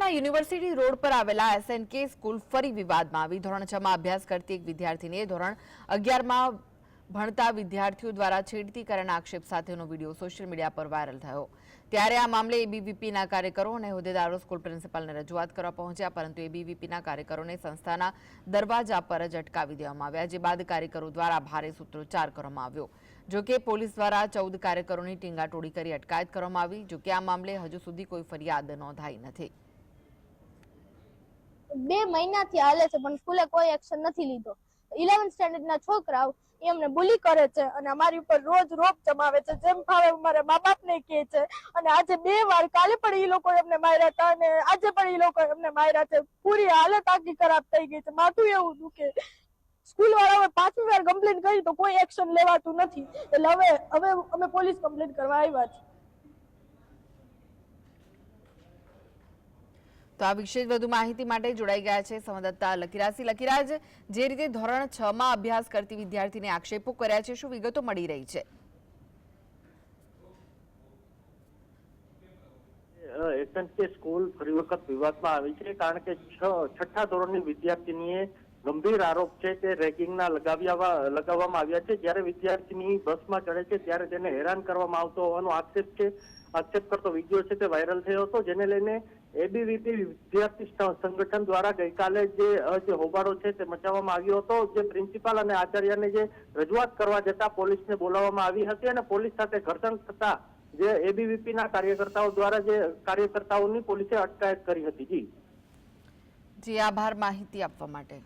વડોદરાના university road પર આવેલા SNK સ્કૂલ ફરી વિવાદમાં આવી। ધોરણ 6 માં અભ્યાસ કરતી એક વિદ્યાર્થીને ધોરણ 11 માં ભણતા વિદ્યાર્થીઓ દ્વારા છેડતી કરવાના આક્ષેપ સાથેનો વિડિયો સોશિયલ મીડિયા પર વાયરલ થયો। ત્યારે આ મામલે ABVPના કાર્યકરો અને હોદ્દેદારો સ્કૂલ પ્રિન્સિપાલને રજૂઆત કરવા પહોંચ્યા, પરંતુ ABVPના કાર્યકરોને સંસ્થાના દરવાજા પર જ અટકાવી દેવામાં આવ્યા, જે બાદ કાર્યકરો દ્વારા ભારે સૂત્રોચ્ચાર કરવામાં આવ્યો। જો કે પોલીસ દ્વારા 14 કાર્યકરોની ટીંગાટોળી કરી અટકાયત કરવામાં આવી। જો કે આ મામલે હજુ સુધી કોઈ ફરિયાદ નોંધાઈ નથી। 2 મહિનાથી હાલે છે પણ સ્કૂલે કોઈ એક્શન નથી લીધો। 11th સ્ટેન્ડર્ડના છોકરાઓ એમને બુલી કરે છે અને અમારી ઉપર રોજ રોપ જમાવે છે, જેમ ભાવે અમારા મા બાપને કહે છે। અને આજે 2 વાર, કાલે પણ એ લોકો એમને માર્યા હતા અને આજે પણ એ લોકો એમને માર્યા છે। પૂરી હાલત આખી ખરાબ થઈ ગઈ છે, માથું એવું દુખે। સ્કૂલ વાળાઓએ 5મી વાર કમ્પ્લેન કરી તો કોઈ એક્શન લેવાતું નથી, એટલે હવે અમે પોલીસ કમ્પ્લેન કરવા આવ્યા છીએ। તો આ વિશે વધુ માહિતી માટે જોડાઈ ગયા છે સંવાદદાતા લકીરાજ। લકીરાજ, જે રીતે ધોરણ 6 માં અભ્યાસ કરતી વિદ્યાર્થીને આક્ષેપો કર્યા છે, શું વિગતો મળી રહી છે? SNK સ્કૂલ ફરી વખત વિવાદમાં આવી છે, કારણ કે 6ઠ્ઠા ધોરણની વિદ્યાર્થીનીએ ગંભીર આરોપ છે કે રેગિંગના લગાવવામાં આવ્યા છે। જ્યારે વિદ્યાર્થીની બસમાં ચડે છે ત્યારે તેને હેરાન કરવામાં આવતો હોવાનો આક્ષેપ કરતો વિડીયો છે તે વાયરલ થયો હતો, જેને લઈને ABVP વિદ્યાર્થી સંગઠન દ્વારા ગઈકાલે જે હોબાળો છે તે મચાવવામાં આવ્યો હતો। જે પ્રિન્સિપાલ અને આચાર્યને જે રજૂઆત કરવા જતા પોલીસને બોલાવવામાં આવી હતી અને પોલીસ સાથે ઘર્ષણ થતા જે ABVPના કાર્યકર્તાઓ દ્વારા જે કાર્યકર્તાઓની પોલીસે અટકાયત કરી હતી। જી, આભાર માહિતી આપવા માટે।